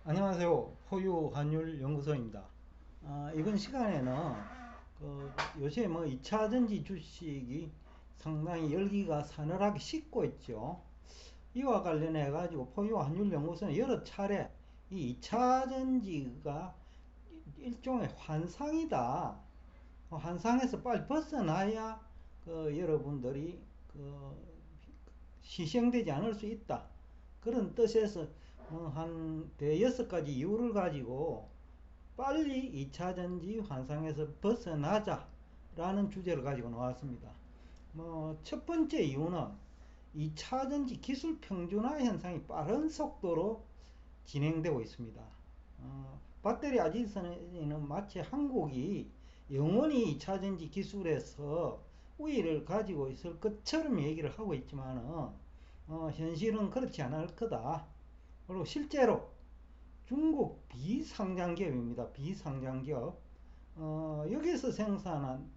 안녕하세요. 호유환율 연구소입니다. 이번 시간에는 요새 뭐 2차전지 주식이 상당히 열기가 사늘하게 식고 있죠. 이와 관련해 가지고 포유환율 연구소는 여러 차례 이 2차전지가 일종의 환상이다. 환상에서 빨리 벗어나야 여러분들이 그 희생되지 않을 수 있다. 그런 뜻에서 한 대여섯 가지 이유를 가지고 빨리 2차전지 환상에서 벗어나자라는 주제를 가지고 나왔습니다. 첫 번째 이유는 2차전지 기술 평준화 현상이 빠른 속도로 진행되고 있습니다. 배터리 아지선에는 마치 한국이 영원히 2차전지 기술에서 우위를 가지고 있을 것처럼 얘기를 하고 있지만 현실은 그렇지 않을 거다. 그리고 실제로 중국 비상장 기업입니다. 비상장 기업. 여기서 생산한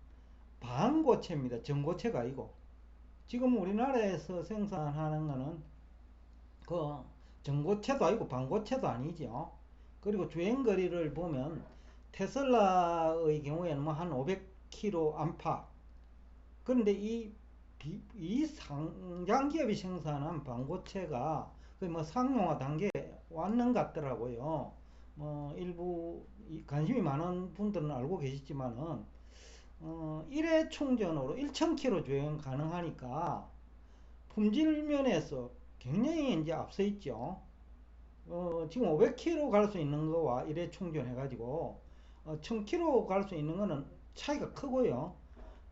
반고체입니다. 전고체가 아니고. 지금 우리나라에서 생산하는 거는 그 전고체도 아니고 반고체도 아니죠. 그리고 주행거리를 보면 테슬라의 경우에는 뭐 한 500km 안팎. 그런데 이 상장 기업이 생산한 반고체가 거의 뭐 상용화 단계에 왔는 것 같더라고요. 일부 관심이 많은 분들은 알고 계시지만은 일회 충전으로 1000km 주행 가능하니까 품질 면에서 굉장히 이제 앞서 있죠. 지금 500km 갈 수 있는 거와 일회 충전해가지고 1000km 갈 수 있는 거는 차이가 크고요.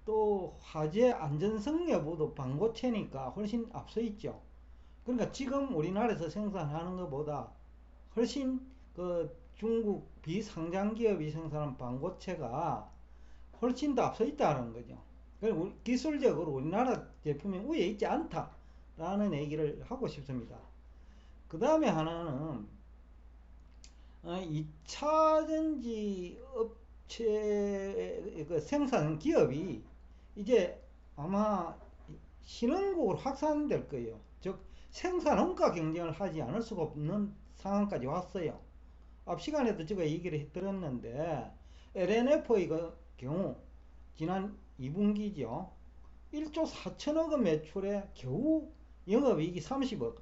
또 화재 안전성 여부도 반고체니까 훨씬 앞서 있죠. 그러니까 지금 우리나라에서 생산하는 것보다 훨씬 그 중국 비상장 기업이 생산한 반고체가 훨씬 더 앞서 있다는 거죠. 그러니까 기술적으로 우리나라 제품이 우위에 있지 않다라는 얘기를 하고 싶습니다. 그 다음에 하나는 2차전지 업체 그 생산 기업이 이제 아마 신흥국으로 확산될 거예요. 즉 생산 원가 경쟁을 하지 않을 수가 없는 상황까지 왔어요. 앞 시간에도 제가 얘기를 드렸는데 LNF의 경우 지난 2분기죠. 1조 4천억 원 매출에 겨우 영업이익이 30억.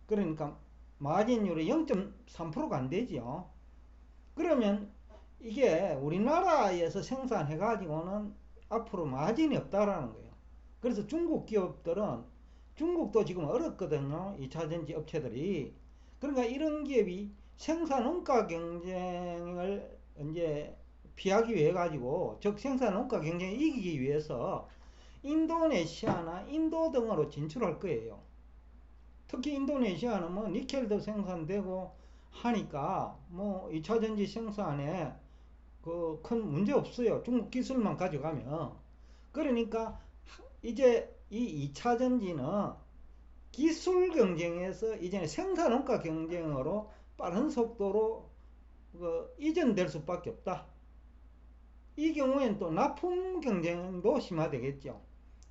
그러니까 마진율이 0.3%가 안 되죠. 그러면 이게 우리나라에서 생산해 가지고는 앞으로 마진이 없다라는 거예요. 그래서 중국 기업들은 중국도 지금 어렵거든요. 2차전지 업체들이. 그러니까 이런 기업이 생산 원가 경쟁을 이제 피하기 위해 가지고, 즉 생산 원가 경쟁에 이기기 위해서 인도네시아나 인도 등으로 진출할 거예요. 특히 인도네시아는 뭐 니켈도 생산되고 하니까 뭐 2차전지 생산에 그 큰 문제 없어요. 중국 기술만 가져가면. 그러니까 이제 이 2차전지는 기술 경쟁에서 이제 생산 원가 경쟁으로 빠른 속도로 이전될 수밖에 없다. 이 경우에는 또 납품 경쟁도 심화되겠죠.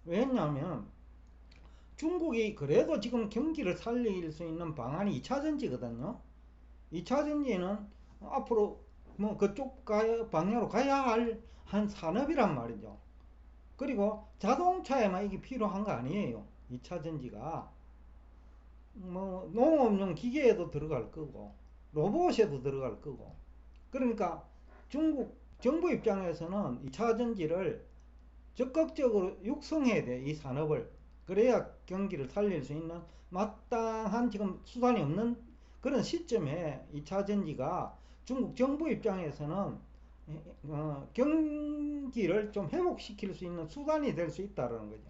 왜냐하면 중국이 그래도 지금 경기를 살릴 수 있는 방안이 2차전지거든요. 2차전지는 앞으로 뭐 그쪽 방향으로 가야 할 한 산업이란 말이죠. 그리고 자동차에만 이게 필요한 거 아니에요. 2차전지가 뭐 농업용 기계에도 들어갈 거고 로봇에도 들어갈 거고. 그러니까 중국 정부 입장에서는 2차전지를 적극적으로 육성해야 돼. 이 산업을. 그래야 경기를 살릴 수 있는 마땅한 지금 수단이 없는 그런 시점에 2차전지가 중국 정부 입장에서는 경기를 좀 회복시킬 수 있는 수단이 될 수 있다는 거죠.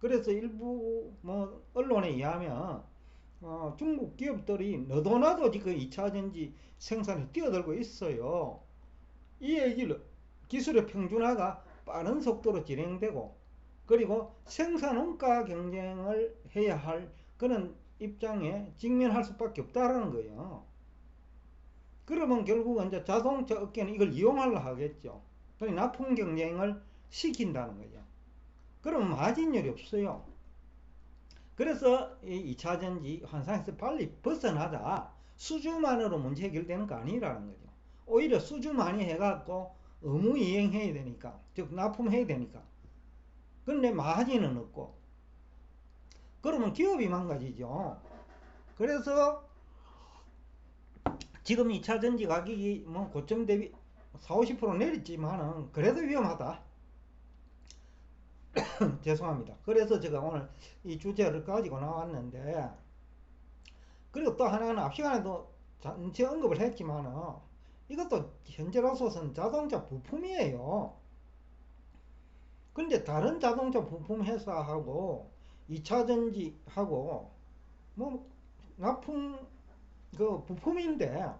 그래서 일부 뭐 언론에 의하면 중국 기업들이 너도나도 지금 2차전지 생산에 뛰어들고 있어요. 이 얘기를 기술의 평준화가 빠른 속도로 진행되고, 그리고 생산 원가 경쟁을 해야 할 그런 입장에 직면할 수밖에 없다라는 거예요. 그러면 결국은 이제 자동차 업계는 이걸 이용하려 하겠죠. 그러니까 납품 경쟁을 시킨다는 거죠. 그러면 마진율이 없어요. 그래서 이 2차전지 환상에서 빨리 벗어나자. 수주만으로 문제 해결되는 거 아니라는 거죠. 오히려 수주 많이 해갖고 의무 이행해야 되니까, 즉 납품해야 되니까. 그런데 마진은 없고, 그러면 기업이 망가지죠. 그래서 지금 2차전지 가격이 뭐 고점 대비 40, 50% 내렸지만은 그래도 위험하다. 죄송합니다. 그래서 제가 오늘 이 주제를 가지고 나왔는데, 그리고 또 하나는 앞 시간에도 전체 언급을 했지만은 이것도 현재로서는 자동차 부품이에요. 근데 다른 자동차 부품 회사하고 2차전지하고 뭐 납품 그 부품인데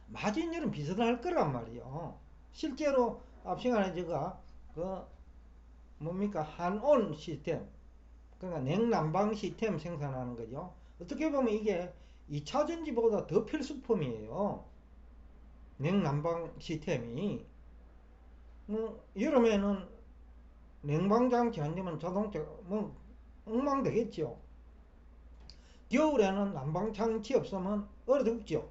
마진율은 비슷할 거란 말이에요. 실제로 앞 시간에 제가 그 뭡니까 한온 시스템, 그러니까 냉난방 시스템 생산하는 거죠. 어떻게 보면 이게 2차전지보다 더 필수품이에요. 냉난방 시스템이. 여름에는 냉방장치 안 되면 자동차 뭐 엉망되겠죠. 겨울에는 난방장치 없으면 얼어 죽죠.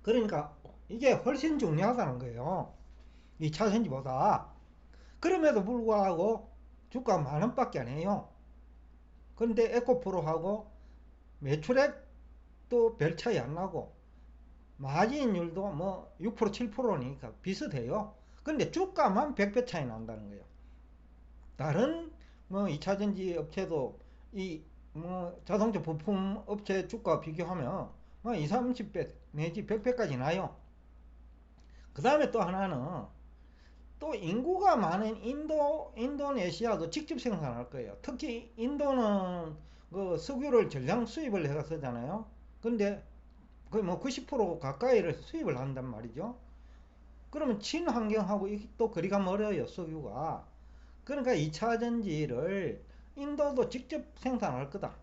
그러니까 이게 훨씬 중요하다는 거예요. 2차전지보다. 그럼에도 불구하고 주가 10,000원밖에 안 해요. 근데 에코프로하고 매출액도 별 차이 안 나고 마진율도 뭐 6% 7%니까 비슷해요. 근데 주가만 100배 차이 난다는 거예요. 다른 뭐 2차전지 업체도 이 뭐 자동차 부품 업체 주가 비교하면 뭐 2, 30배 내지 100배까지 나요. 그 다음에 또 하나는 또 인구가 많은 인도네시아도 직접 생산할 거예요. 특히 인도는 그 석유를 전량 수입을 해가 쓰잖아요. 근데 거의 뭐 90% 가까이를 수입을 한단 말이죠. 그러면 친환경하고 또 거리가 멀어요, 석유가. 그러니까 2차전지를 인도도 직접 생산할 거다.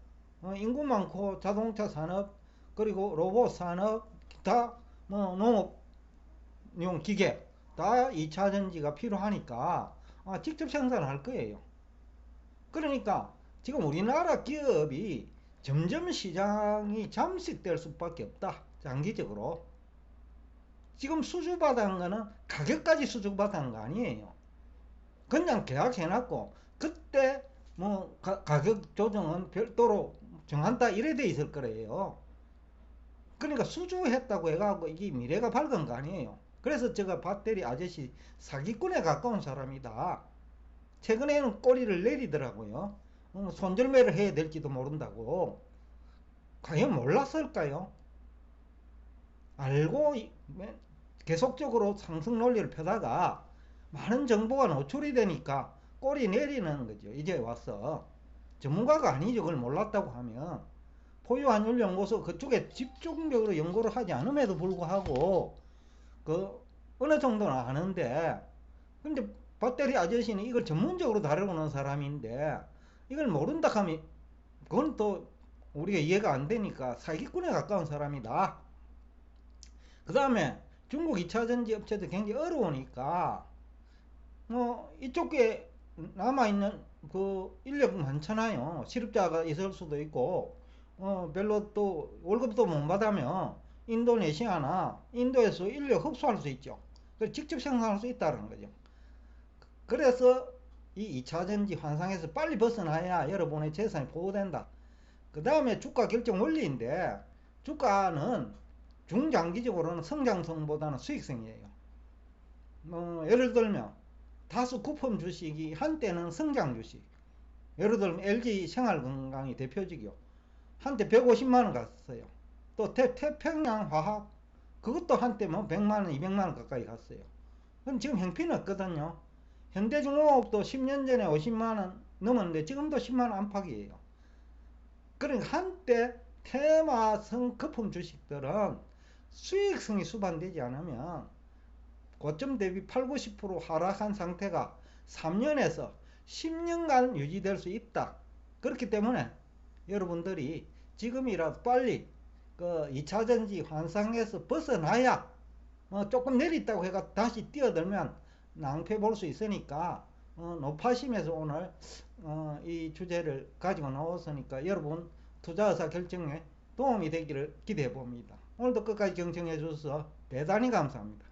인구 많고 자동차 산업, 그리고 로봇 산업, 기타 뭐 농업용 기계 다 2차전지가 필요하니까 직접 생산할 거예요. 그러니까 지금 우리나라 기업이 점점 시장이 잠식될 수밖에 없다. 장기적으로. 지금 수주받은 거는 가격까지 수주받은 거 아니에요. 그냥 계약해놨고 그때 뭐 가격 조정은 별도로 정한다 이래 돼 있을 거예요. 그러니까 수주했다고 해가지고 이게 미래가 밝은 거 아니에요. 그래서 제가 배터리 아저씨 사기꾼에 가까운 사람이다. 최근에는 꼬리를 내리더라고요. 손절매를 해야 될지도 모른다고. 과연 몰랐을까요? 알고 계속적으로 상승 논리를 펴다가 많은 정보가 노출이 되니까 꼬리 내리는 거죠. 이제 와서. 전문가가 아니죠. 그걸 몰랐다고 하면. 포유환율연구소 그쪽에 집중적으로 연구를 하지 않음에도 불구하고 그 어느 정도는 아는데, 근데 배터리 아저씨는 이걸 전문적으로 다루는 사람인데 이걸 모른다 하면 그건 또 우리가 이해가 안 되니까 사기꾼에 가까운 사람이다. 그 다음에 중국 2차전지 업체도 굉장히 어려우니까 뭐 이쪽에 남아있는 그 인력 많잖아요. 실업자가 있을 수도 있고 별로 또 월급도 못 받으면 인도네시아나 인도에서 인력 흡수할 수 있죠. 그래서 직접 생산할 수 있다는 거죠. 그래서 이 2차전지 환상에서 빨리 벗어나야 여러분의 재산이 보호된다. 그 다음에 주가 결정 원리인데, 주가는 중장기적으로는 성장성보다는 수익성이에요. 예를 들면 다수 쿠폰 주식이 한때는 성장 주식, 예를 들면 LG 생활건강이 대표적이요. 한때 150만원 갔어요. 또 태평양화학, 그것도 한때 뭐 100만원 200만원 가까이 갔어요. 그럼 지금 형편이 없거든요. 현대중공업도 10년 전에 50만원 넘었는데 지금도 10만원 안팎이에요. 그러니까 한때 테마성 거품 주식들은 수익성이 수반되지 않으면 고점 대비 8, 90% 하락한 상태가 3년에서 10년간 유지될 수 있다. 그렇기 때문에 여러분들이 지금이라도 빨리 그 2차전지 환상에서 벗어나야 조금 내렸다고 해가 다시 뛰어들면 낭패 볼 수 있으니까 높아심에서 오늘 이 주제를 가지고 나왔으니까 여러분 투자 의사 결정에 도움이 되기를 기대해 봅니다. 오늘도 끝까지 경청해 주셔서 대단히 감사합니다.